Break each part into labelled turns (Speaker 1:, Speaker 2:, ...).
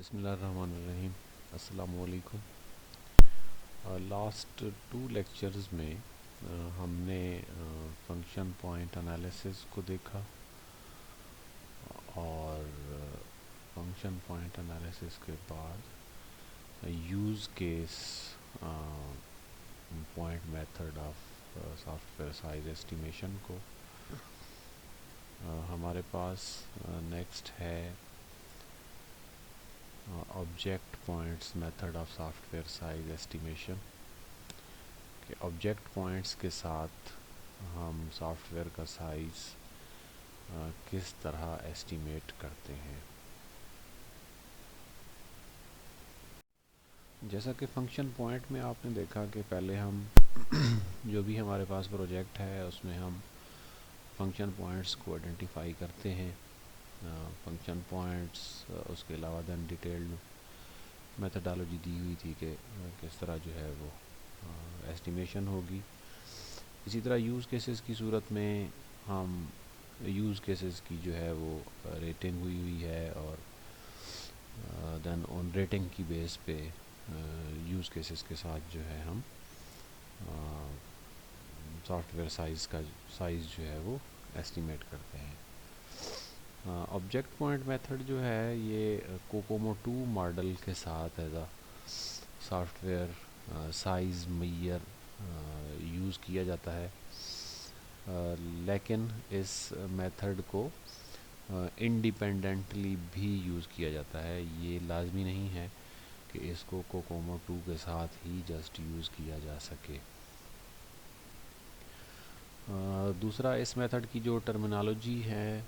Speaker 1: بسم اللہ الرحمن الرحیم. السلام علیکم. لاسٹ 2 لیکچرز میں ہم نے فنکشن پوائنٹ انالیسس کو دیکھا اور فنکشن پوائنٹ انالیسس کے بعد use case point method of software size estimation کو. ہمارے پاس نیکسٹ ہے object points method of software size estimation کہ آبجیکٹ پوائنٹس کے ساتھ ہم سافٹ ویئر کا سائز کس طرح ایسٹیمیٹ کرتے ہیں. جیسا کہ فنکشن پوائنٹ میں آپ نے دیکھا کہ پہلے ہم جو بھی ہمارے پاس پروجیکٹ ہے اس میں ہم فنکشن پوائنٹس کو آئیڈینٹیفائی کرتے ہیں. فنکشن پوائنٹس اس کے علاوہ دین ڈیٹیلڈ میتھڈالوجی دی ہوئی تھی کہ کس طرح جو ہے وہ ایسٹیمیشن ہوگی. اسی طرح یوز کیسز کی صورت میں ہم یوز کیسز کی جو ہے وہ ریٹنگ ہوئی ہے اور دین آن ریٹنگ کی بیس پہ یوز کیسز کے ساتھ جو ہے ہم سافٹ ویئر سائز جو ہے وہ ایسٹیمیٹ کرتے ہیں. آبجیکٹ پوائنٹ میتھڈ جو ہے یہ کوکومو 2 ماڈل کے ساتھ as a software size measure use کیا جاتا ہے، لیکن اس میتھڈ کو انڈیپینڈنٹلی بھی یوز کیا جاتا ہے. یہ لازمی نہیں ہے کہ اس کو کوکومو 2 کے ساتھ ہی جسٹ یوز کیا جا سکے. دوسرا اس میتھڈ کی جو ٹرمینالوجی ہے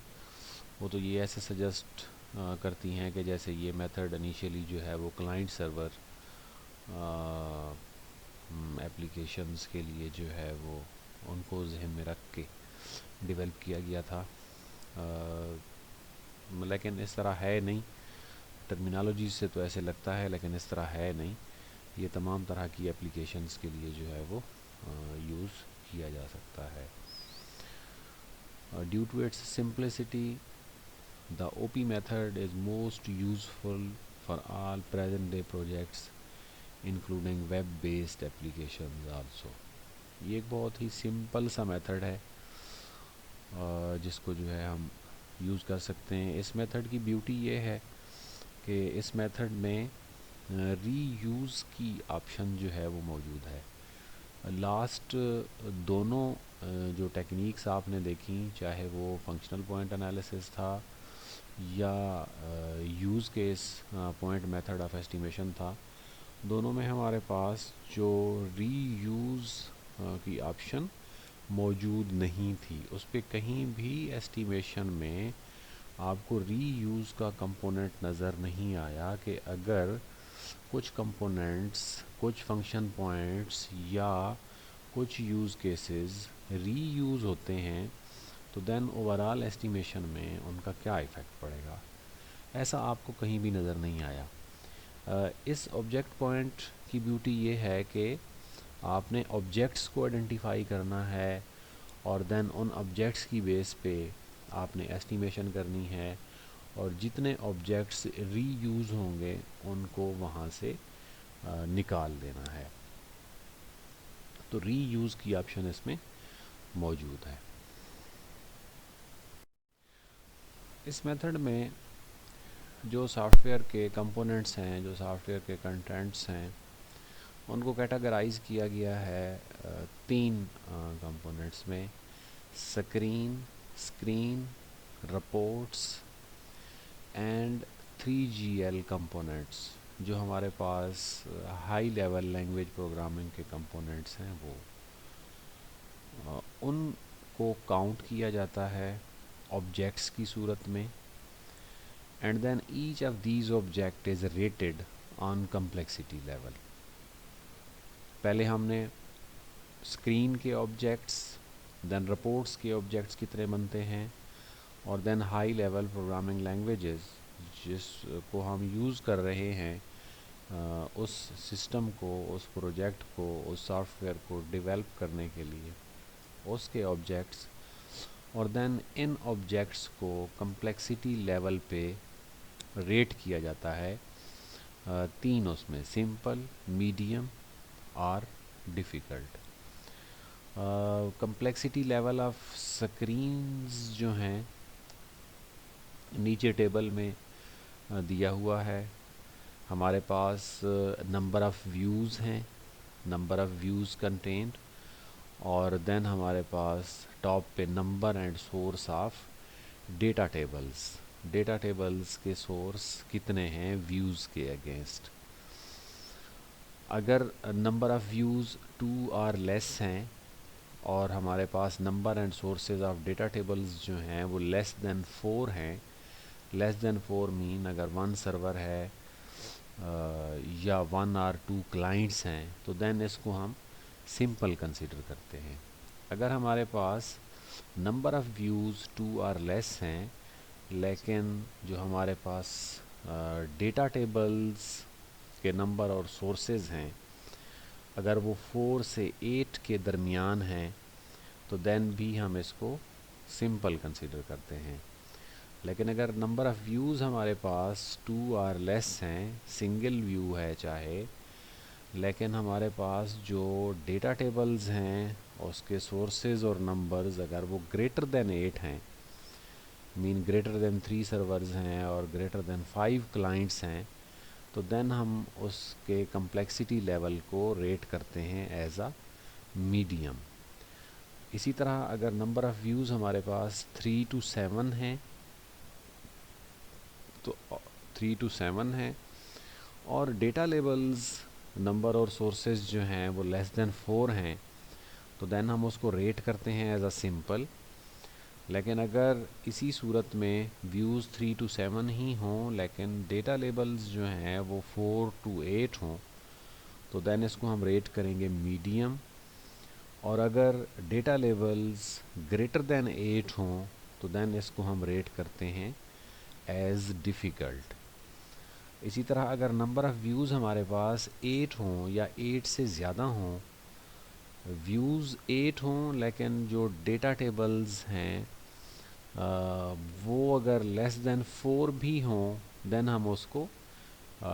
Speaker 1: وہ تو یہ ایسے سجیسٹ کرتی ہیں کہ جیسے یہ میتھڈ انیشیلی جو ہے وہ کلائنٹ سرور ایپلیکیشنز کے لیے جو ہے وہ ان کو ذہن میں رکھ کے ڈیولپ کیا گیا تھا، لیکن اس طرح ہے نہیں. ٹرمینالوجی سے تو ایسے لگتا ہے لیکن اس طرح ہے نہیں. یہ تمام طرح کی ایپلیکیشنز کے لیے جو ہے وہ یوز کیا جا سکتا ہے. Due to its simplicity the OP method is most useful for all present day projects including web based applications also. یہ ایک بہت ہی سمپل سا میتھڈ ہے جس کو جو ہے ہم یوز کر سکتے ہیں. اس میتھڈ کی بیوٹی یہ ہے کہ اس میتھڈ میں ری یوز کی آپشن جو ہے وہ موجود ہے. لاسٹ دونوں جو ٹیکنیکس آپ نے دیکھیں، چاہے وہ فنکشنل پوائنٹ انالیسس تھا یا use case point method of estimation تھا، دونوں میں ہمارے پاس جو ری یوز کی آپشن موجود نہیں تھی. اس پہ کہیں بھی ایسٹیمیشن میں آپ کو ری یوز کا کمپوننٹ نظر نہیں آیا کہ اگر کچھ کمپوننٹس، کچھ فنکشن پوائنٹس یا کچھ یوز کیسز ری یوز ہوتے ہیں تو دین اوورال ایسٹیمیشن میں ان کا کیا ایفیکٹ پڑے گا. ایسا آپ کو کہیں بھی نظر نہیں آیا. اس آبجیکٹ پوائنٹ کی بیوٹی یہ ہے کہ آپ نے آبجیکٹس کو آئیڈینٹیفائی کرنا ہے اور دین ان آبجیکٹس کی بیس پہ آپ نے ایسٹیمیشن کرنی ہے، اور جتنے آبجیکٹس ری یوز ہوں گے ان کو وہاں سے نکال دینا ہے. تو ری یوز کی آپشن اس میں موجود ہے. اس میتھڈ میں جو سافٹ ویئر کے کمپوننٹس ہیں، جو سافٹ ویئر کے کنٹینٹس ہیں، ان کو کیٹاگرائز کیا گیا ہے 3 کمپوننٹس میں: screen, reports and 3GL components. جو ہمارے پاس ہائی لیول لینگویج پروگرامنگ کے کمپوننٹس ہیں وہ ان کو کاؤنٹ کیا جاتا ہے آبجیکٹس کی صورت میں. And then each of these object is rated on complexity level. پہلے ہم نے اسکرین کے آبجیکٹس، دین رپورٹس کے آبجیکٹس کتنے بنتے ہیں، اور then high level programming languages جس کو ہم یوز کر رہے ہیں اس سسٹم کو، اس پروجیکٹ کو، اس سافٹ ویئر کو ڈیولپ کرنے کے لیے اس کے آبجیکٹس، اور دین ان آبجیکٹس کو کمپلیکسٹی لیول پہ ریٹ کیا جاتا ہے تین اس میں سمپل، میڈیم اور difficult. Complexity level of screens جو ہیں نیچے ٹیبل میں دیا ہوا ہے. ہمارے پاس نمبر آف ویوز ہیں، نمبر آف ویوز کنٹینٹ، اور دین ہمارے پاس ٹاپ پہ number and source of data tables. Data tables کے سورس کتنے ہیں ویوز کے اگینسٹ. اگر نمبر آف ویوز 2 اور لیس ہیں اور ہمارے پاس number and sources of data tables جو ہیں وہ لیس دین 4 ہیں، لیس دین 4 مین اگر 1 سرور ہے یا 1 اور 2 کلائنٹس ہیں تو دین اس کو ہم سمپل کنسیڈر کرتے ہیں. اگر ہمارے پاس نمبر آف ویوز 2 اور لیس ہیں لیکن جو ہمارے پاس ڈیٹا ٹیبلز کے نمبر اور سورسز ہیں اگر وہ 4 سے 8 کے درمیان ہیں تو دین بھی ہم اس کو سمپل کنسیڈر کرتے ہیں. لیکن اگر نمبر آف ویوز ہمارے پاس 2 اور لیس ہیں، سنگل ویو ہے چاہے، لیکن ہمارے پاس جو ڈیٹا ٹیبلز ہیں اس کے سورسز اور نمبرز اگر وہ گریٹر دین 8 ہیں، مین گریٹر دین 3 سرورز ہیں اور گریٹر دین 5 کلائنٹس ہیں، تو دین ہم اس کے کمپلیکسٹی لیول کو ریٹ کرتے ہیں ایز اے میڈیم. اسی طرح اگر نمبر آف ویوز ہمارے پاس 3 to 7 ہیں تو 3 to 7 ہیں اور ڈیٹا لیبلز نمبر اور سورسز جو ہیں وہ لیس دین 4 ہیں تو دین ہم اس کو ریٹ کرتے ہیں ایز اے سمپل. لیکن اگر اسی صورت میں ویوز 3 to 7 ہی ہوں لیکن ڈیٹا لیبلز جو ہیں وہ 4 to 8 ہوں تو دین اس کو ہم ریٹ کریں گے میڈیم. اور اگر ڈیٹا لیبلز گریٹر دین 8 ہوں تو دین اس کو ہم ریٹ کرتے ہیں ایز ڈیفیکلٹ. اسی طرح اگر نمبر آف ویوز ہمارے پاس 8 ہوں یا 8 سے زیادہ ہوں، ویوز 8 ہوں لیکن جو ڈیٹا ٹیبلز ہیں وہ اگر لیس دین 4 بھی ہوں دین ہم اس کو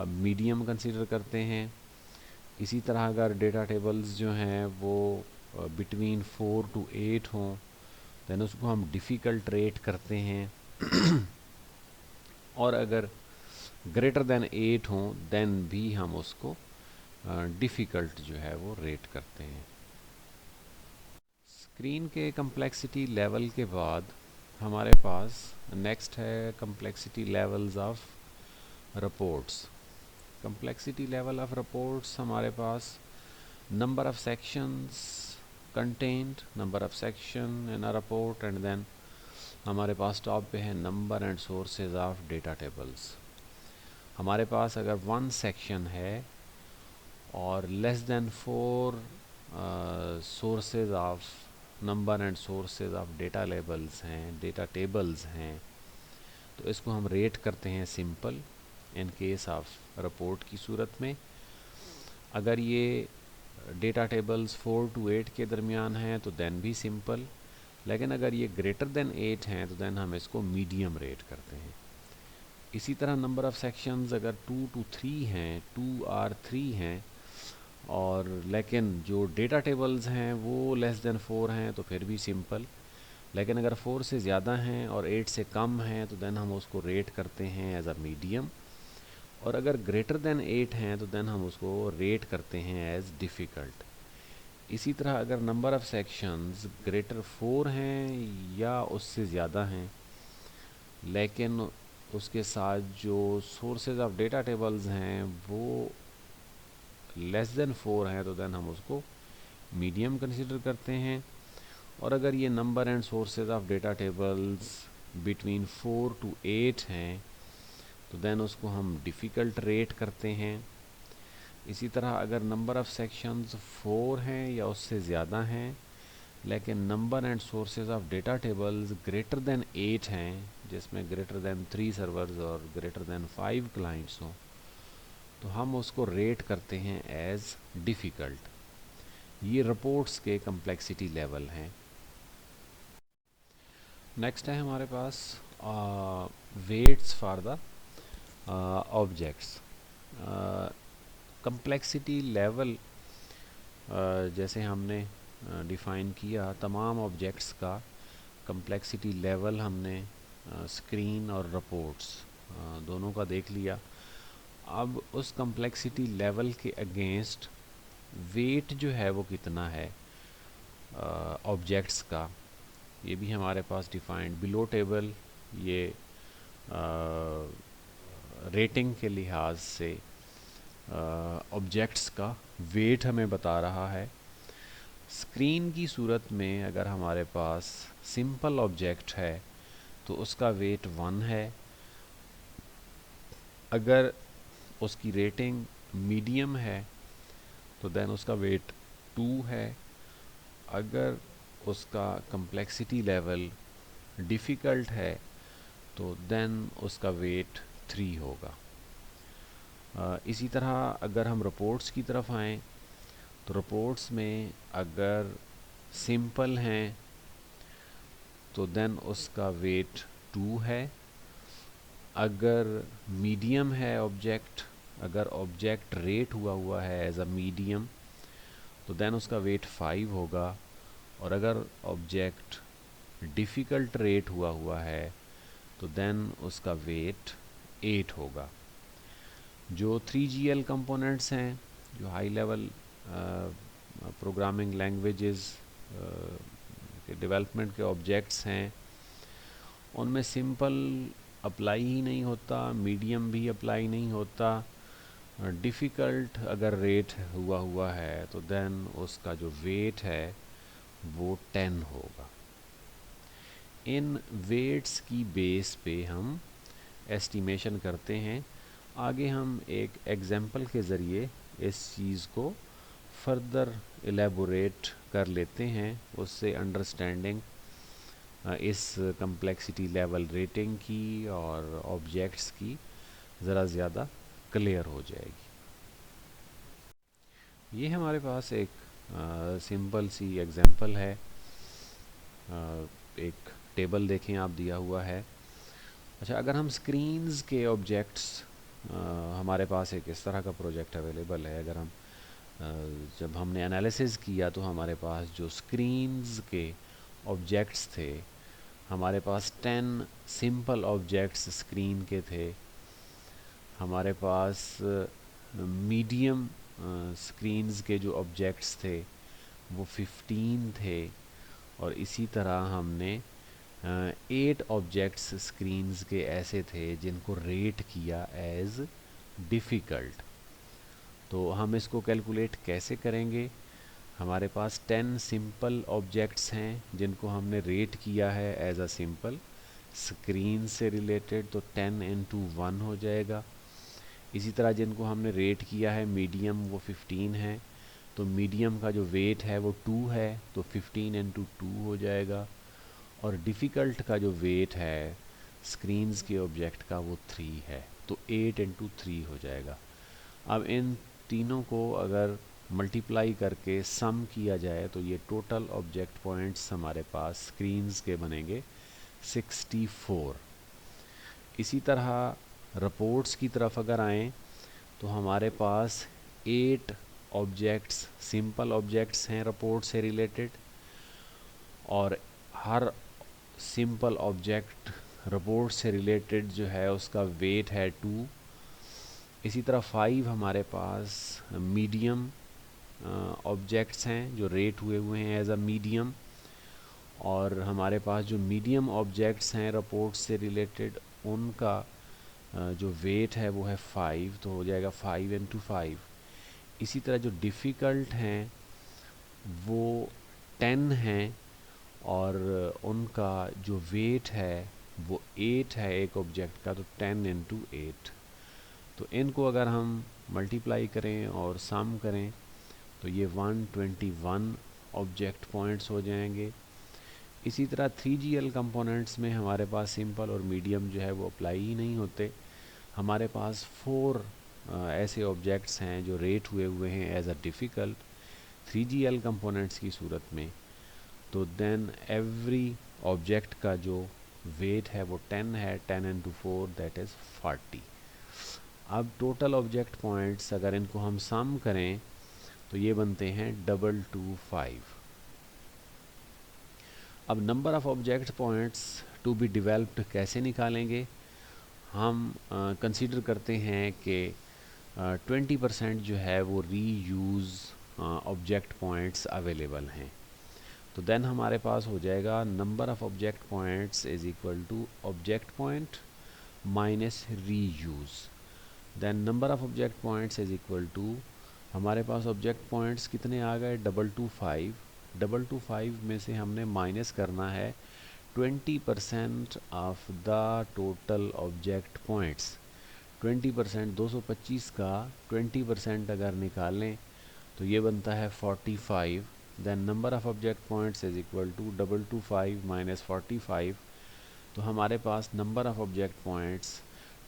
Speaker 1: میڈیم کنسیڈر کرتے ہیں. اسی طرح اگر ڈیٹا ٹیبلز جو ہیں وہ بٹوین 4 to 8 ہوں دین اس کو ہم ڈیفیکلٹ ریٹ کرتے ہیں. اور اگر گریٹر دین 8 ہوں دین بھی ہم اس کو ڈیفیکلٹ جو ہے وہ ریٹ کرتے ہیں. اسکرین کے کمپلیکسٹی لیول کے بعد ہمارے پاس نیکسٹ ہے complexity levels of reports. Complexity level of reports ہمارے پاس number of sections content, number of section in a report, and then ہمارے پاس ٹاپ پہ ہے number and sources of data tables. ہمارے پاس اگر 1 سیکشن ہے اور less than 4 sources of number and sources of data labels ہیں، ڈیٹا ٹیبلز ہیں، تو اس کو ہم ریٹ کرتے ہیں simple in case of report کی صورت میں. اگر یہ ڈیٹا ٹیبلز 4 to 8 کے درمیان ہیں تو دین بھی سمپل، لیکن اگر یہ گریٹر دین 8 ہیں تو دین ہم اس کو میڈیم ریٹ کرتے ہیں. اسی طرح نمبر آف سیکشنز اگر 2 to 3 ہیں، 2 اور 3 ہیں، اور لیکن جو ڈیٹا ٹیبلز ہیں وہ لیس دین 4 ہیں تو پھر بھی سمپل. لیکن اگر 4 سے زیادہ ہیں اور 8 سے کم ہیں تو دین ہم اس کو ریٹ کرتے ہیں ایز اے میڈیم. اور اگر گریٹر دین 8 ہیں تو دین ہم اس کو ریٹ کرتے ہیں ایز ڈیفیکلٹ. اسی طرح اگر نمبر آف سیکشنز گریٹر 4 ہیں یا اس سے زیادہ ہیں لیکن اس کے ساتھ جو سورسز آف ڈیٹا ٹیبلز ہیں وہ لیس دین 4 ہیں تو دین ہم اس کو میڈیم کنسیڈر کرتے ہیں. اور اگر یہ number and sources of data tables between 4 to 8 ہیں تو دین اس کو ہم ڈیفیکلٹ ریٹ کرتے ہیں. اسی طرح اگر نمبر آف سیکشنز 4 ہیں یا اس سے زیادہ ہیں لیکن number and sources of data tables greater than 8 ہیں، جس میں گریٹر دین 3 سرورز اور گریٹر دین 5 کلائنٹس ہوں، تو ہم اس کو ریٹ کرتے ہیں ایز ڈیفیکلٹ. یہ رپورٹس کے کمپلیکسٹی لیول ہیں. نیکسٹ ہے ہمارے پاس weights for the objects. Complexity level جیسے ہم نے ڈیفائن کیا تمام آبجیکٹس کا کمپلیکسٹی لیول ہم نے اسکرین اور رپورٹس دونوں کا دیکھ لیا. اب اس کمپلیکسٹی لیول کے اگینسٹ ویٹ جو ہے وہ کتنا ہے آبجیکٹس کا, یہ بھی ہمارے پاس ڈیفائنڈ بلو ٹیبل. یہ ریٹنگ کے لحاظ سے آبجیکٹس کا ویٹ ہمیں بتا رہا ہے. اسکرین کی صورت میں اگر ہمارے پاس سمپل آبجیکٹ ہے تو اس کا ویٹ 1 ہے. اگر اس کی ریٹنگ میڈیم ہے تو دین اس کا ویٹ 2 ہے. اگر اس کا کمپلیکسٹی لیول ڈیفیکلٹ ہے تو دین اس کا ویٹ 3 ہوگا. اسی طرح اگر ہم رپورٹس کی طرف آئیں تو رپورٹس میں اگر سمپل ہیں تو دین اس کا ویٹ 2 ہے. اگر میڈیم ہے آبجیکٹ, اگر آبجیکٹ ریٹ ہوا ہے ایز اے میڈیم تو دین اس کا ویٹ 5 ہوگا. اور اگر آبجیکٹ ڈیفیکلٹ ریٹ ہوا ہے تو دین اس کا ویٹ 8 ہوگا. جو 3GL کمپوننٹس ہیں, جو ہائی لیول پروگرامنگ لینگویجز کے ڈیولپمنٹ کے آبجیکٹس ہیں, ان میں سمپل اپلائی ہی نہیں ہوتا, میڈیم بھی اپلائی نہیں ہوتا. ڈیفیکلٹ اگر ریٹ ہوا ہے تو دین اس کا جو ویٹ ہے وہ 10 ہوگا. ان ویٹس کی بیس پہ ہم ایسٹیمیشن کرتے ہیں. آگے ہم ایک ایگزامپل کے ذریعے اس چیز کو فردر ایلیبوریٹ کر لیتے ہیں, اس سے انڈرسٹینڈنگ اس کمپلیکسٹی لیول ریٹنگ کی اور آبجیکٹس کی ذرا زیادہ کلیئر ہو جائے گی. یہ ہمارے پاس ایک سمپل سی ایگزامپل ہے. ایک ٹیبل دیکھیں آپ دیا ہوا ہے. اچھا, اگر ہم اسکرینز کے آبجیکٹس, ہمارے پاس ایک اس طرح کا پروجیکٹ اویلیبل ہے. اگر ہم جب ہم نے انالیسز کیا تو ہمارے پاس جو اسکرینز کے آبجیکٹس تھے, ہمارے پاس 10 سمپل آبجیکٹس اسکرین کے تھے. ہمارے پاس میڈیم اسکرینز کے جو آبجیکٹس تھے وہ 15 تھے. اور اسی طرح ہم نے 8 آبجیکٹس اسکرینز کے ایسے تھے جن کو ریٹ کیا ایز ڈیفیکلٹ. تو ہم اس کو کیلکولیٹ کیسے کریں گے؟ ہمارے پاس 10 سمپل آبجیکٹس ہیں جن کو ہم نے ریٹ کیا ہے ایز اے سمپل اسکرین سے ریلیٹڈ, تو 10 انٹو 1 ہو جائے گا. اسی طرح جن کو ہم نے ریٹ کیا ہے میڈیم, وہ 15 ہے, تو میڈیم کا جو ویٹ ہے وہ 2 ہے, تو 15 انٹو 2 ہو جائے گا. اور ڈیفیکلٹ کا جو ویٹ ہے اسکرینز کے آبجیکٹ کا وہ 3 ہے, تو 8 انٹو 3 ہو جائے گا. اب ان تینوں کو اگر ملٹیپلائی کر کے سم کیا جائے تو یہ ٹوٹل آبجیکٹ پوائنٹس ہمارے پاس اسکرینز کے بنیں گے 64. اسی طرح رپورٹس کی طرف اگر آئیں تو ہمارے پاس 8 آبجیکٹس سمپل آبجیکٹس ہیں رپورٹ سے ریلیٹڈ, اور ہر سمپل آبجیکٹ رپورٹ سے ریلیٹڈ جو ہے اس کا ویٹ ہے 2. اسی طرح 5 ہمارے پاس میڈیم آبجیکٹس ہیں جو ریٹ ہوئے ہیں ایز اے میڈیم, اور ہمارے پاس جو میڈیم آبجیکٹس ہیں رپورٹ سے ریلیٹڈ ان کا جو ویٹ ہے وہ ہے 5, تو ہو جائے گا 5 انٹو 5. اسی طرح جو ڈیفیکلٹ ہیں وہ 10 ہیں, اور ان کا جو ویٹ ہے وہ 8 ہے ایک آبجیکٹ کا, تو 10 انٹو 8. تو ان کو اگر ہم ملٹیپلائی کریں اور سم کریں تو یہ 121 آبجیکٹ پوائنٹس ہو جائیں گے. اسی طرح 3GL کمپوننٹس میں ہمارے پاس سمپل اور میڈیم جو ہے وہ اپلائی ہی نہیں ہوتے. ہمارے پاس 4 ایسے آبجیکٹس ہیں جو ریٹ ہوئے ہیں as a difficult 3GL components کی صورت میں, تو دین ایوری آبجیکٹ کا جو ویٹ ہے وہ 10 ہے, 10 انٹو 4 دیٹ از 40. اب ٹوٹل آبجیکٹ پوائنٹس اگر ان کو ہم سم کریں تو یہ بنتے ہیں 225. اب number of object points to be developed کیسے نکالیں گے؟ ہم کنسیڈر کرتے ہیں کہ 20% جو ہے وہ reuse object points available ہیں. تو دین ہمارے پاس ہو جائے گا number of object points is equal to object point minus reuse. Then number of object points is equal to ہمارے پاس آبجیکٹ پوائنٹس کتنے آ گئے 225. 225 میں سے ہم نے مائنس کرنا ہے 20% of the total object points. 20% 225 کا 20% اگر نکالیں تو یہ بنتا ہے 45. Then number of object points is equal to 225 minus 45. تو ہمارے پاس number of object points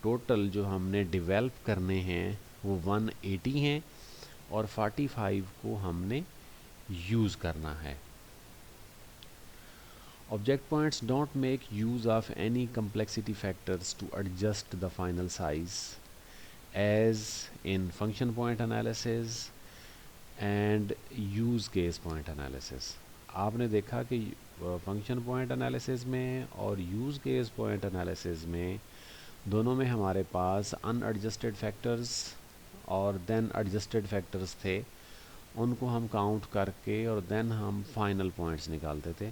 Speaker 1: total جو ہم نے ڈیولپ کرنے ہیں وہ 180 ہیں اور 45 کو ہم نے یوز کرنا ہے. Object points don't make use of any complexity factors to adjust the final size as in function point analysis and use case point analysis. آپ نے دیکھا کہ فنکشن پوائنٹ انالیسز میں اور یوز کیس پوائنٹ انالیسز میں دونوں میں ہمارے پاس ان ایڈجسٹڈ فیکٹرز اور دین ایڈجسٹڈ فیکٹرز تھے. ان کو ہم کاؤنٹ کر کے اور دین ہم فائنل پوائنٹس نکالتے تھے.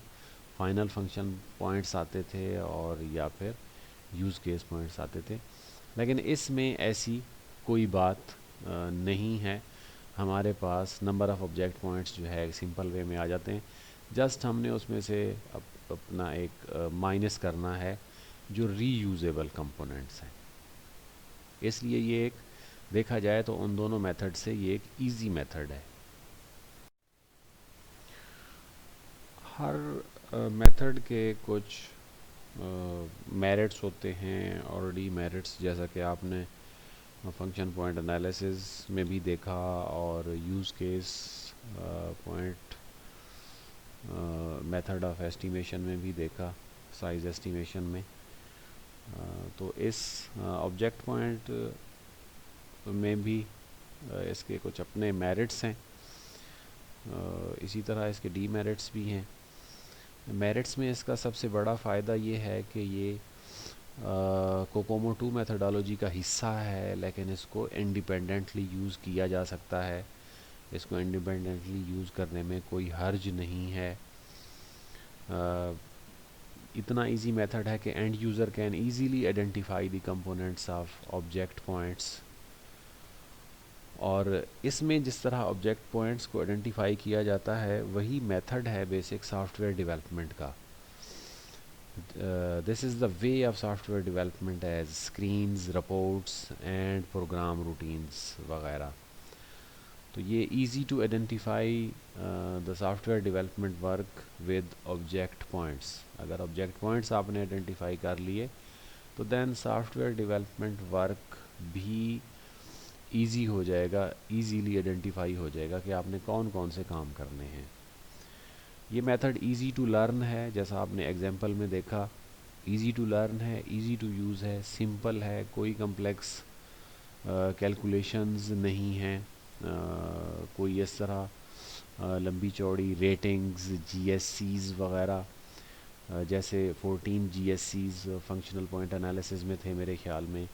Speaker 1: فائنل فنکشن پوائنٹس آتے تھے اور یا پھر یوز کیس پوائنٹس آتے تھے. لیکن اس میں ایسی کوئی بات نہیں ہے. ہمارے پاس نمبر آف آبجیکٹ پوائنٹس جو ہے سمپل وے میں آ جاتے ہیں. جسٹ ہم نے اس میں سے اپنا ایک مائنس کرنا ہے جو ری یوزیبل کمپوننٹس ہیں. اس لیے یہ ایک دیکھا جائے تو ان دونوں میتھڈ سے یہ ایک ایزی میتھڈ ہے. ہر میتھڈ کے کچھ میرٹس ہوتے ہیں اور ڈی میرٹس، جیسا کہ آپ نے فنکشن پوائنٹ انالیسز میں بھی دیکھا اور use case point method of estimation میں بھی دیکھا، سائز ایسٹیمیشن میں. تو اس آبجیکٹ پوائنٹ میں بھی اس کے کچھ اپنے میرٹس ہیں. اسی طرح اس کے ڈی میرٹس بھی ہیں. میرٹس میں اس کا سب سے بڑا فائدہ یہ ہے کہ یہ کوکومو 2 میتھڈالوجی کا حصہ ہے، لیکن اس کو انڈیپینڈنٹلی یوز کیا جا سکتا ہے. اس کو انڈیپینڈنٹلی یوز کرنے میں کوئی حرج نہیں ہے. اتنا ایزی میتھڈ ہے کہ and user can easily identify the components of object points. اور اس میں جس طرح آبجیکٹ پوائنٹس کو آئیڈینٹیفائی کیا جاتا ہے وہی میتھڈ ہے بیسک سافٹ ویئر ڈیولپمنٹ کا. This is the way of software development as screens, reports and program routines وغیرہ. تو یہ easy to identify the software development work with object points. اگر آبجیکٹ پوائنٹس آپ نے identify کر لیے تو then software development work بھی ایزی ہو جائے گا، ایزیلی آئیڈینٹیفائی ہو جائے گا کہ آپ نے کون کون سے کام کرنے ہیں. یہ میتھڈ ایزی ٹو لرن ہے، جیسا آپ نے ایگزامپل میں دیکھا. ایزی ٹو لرن ہے، ایزی ٹو یوز ہے، سمپل ہے، کوئی کمپلیکس کیلکولیشنز نہیں ہیں، کوئی اس طرح لمبی چوڑی ریٹنگز، جی ایس سیز وغیرہ جیسے 14 G S Cs functional point analysis میں تھے میرے خیال میں،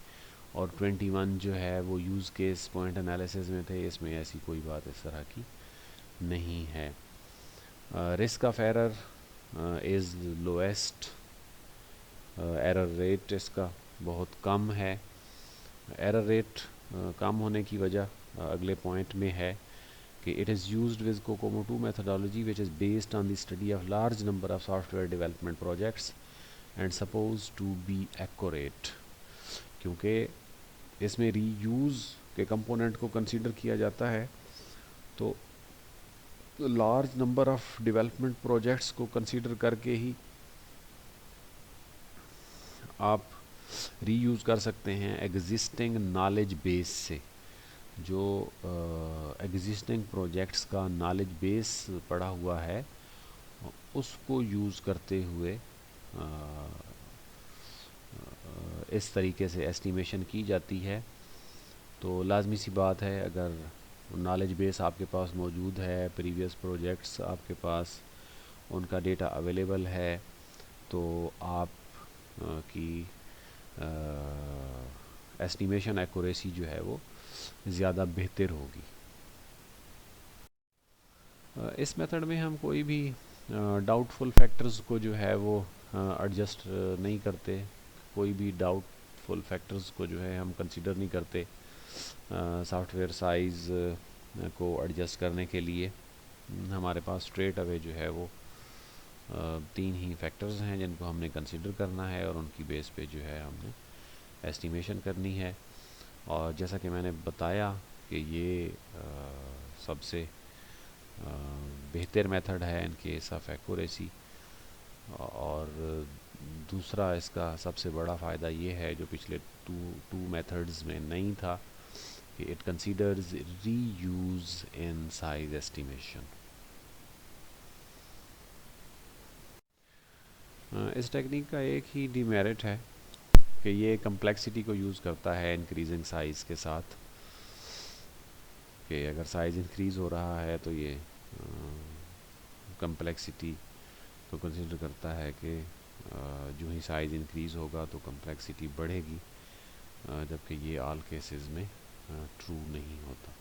Speaker 1: اور 21 جو ہے وہ یوز کیس پوائنٹ انالیسز میں تھے. اس میں ایسی کوئی بات اس طرح کی نہیں ہے. Risk of error is lowest. Error rate اس کا بہت کم ہے. ایرر ریٹ کم ہونے کی وجہ اگلے پوائنٹ میں ہے کہ it is used with COCOMO 2 methodology which is based on the study of large number of software development projects and suppose to be accurate. کیونکہ اس میں ری یوز کے کمپوننٹ کو کنسیڈر کیا جاتا ہے تو large number of development projects کو کنسیڈر کر کے ہی آپ ری یوز کر سکتے ہیں ایگزسٹنگ نالج بیس سے. جو ایگزسٹنگ پروجیکٹس کا نالج بیس پڑا ہوا ہے اس کو یوز کرتے ہوئے اس طریقے سے ایسٹیمیشن کی جاتی ہے. تو لازمی سی بات ہے، اگر نالج بیس آپ کے پاس موجود ہے، پریویس پروجیکٹس آپ کے پاس ان کا ڈیٹا اویلیبل ہے، تو آپ کی ایسٹیمیشن ایکوریسی جو ہے وہ زیادہ بہتر ہوگی۔ اس میتھڈ میں ہم کوئی بھی ڈاؤٹ فل فیکٹرز کو جو ہے وہ ایڈجسٹ نہیں کرتے، کوئی بھی ڈاؤٹ فل فیکٹرز کو جو ہے ہم کنسیڈر نہیں کرتے سافٹ ویئر سائز کو ایڈجسٹ کرنے کے لیے۔ ہمارے پاس اسٹریٹ اوے جو ہے وہ تین ہی فیکٹرز ہیں جن کو ہم نے کنسیڈر کرنا ہے، اور ان کی بیس پہ جو ہے ہم نے ایسٹیمیشن کرنی ہے۔ اور جیسا کہ میں نے بتایا کہ یہ سب سے بہتر میتھڈ ہے ان کیس آف ایکوریسی، اور دوسرا اس کا سب سے بڑا فائدہ یہ ہے جو پچھلے ٹو میتھڈز میں نہیں تھا، کہ it considers reuse in size estimation. اس ٹیکنیک کا ایک ہی ڈی میرٹ ہے کہ یہ کمپلیکسٹی کو یوز کرتا ہے انکریزنگ سائز کے ساتھ، کہ اگر سائز انکریز ہو رہا ہے تو یہ کمپلیکسٹی کو کنسیڈر کرتا ہے کہ جو ہی سائز انکریز ہوگا تو کمپلیکسٹی بڑھے گی، جبکہ یہ آل کیسز میں ٹرو نہیں ہوتا۔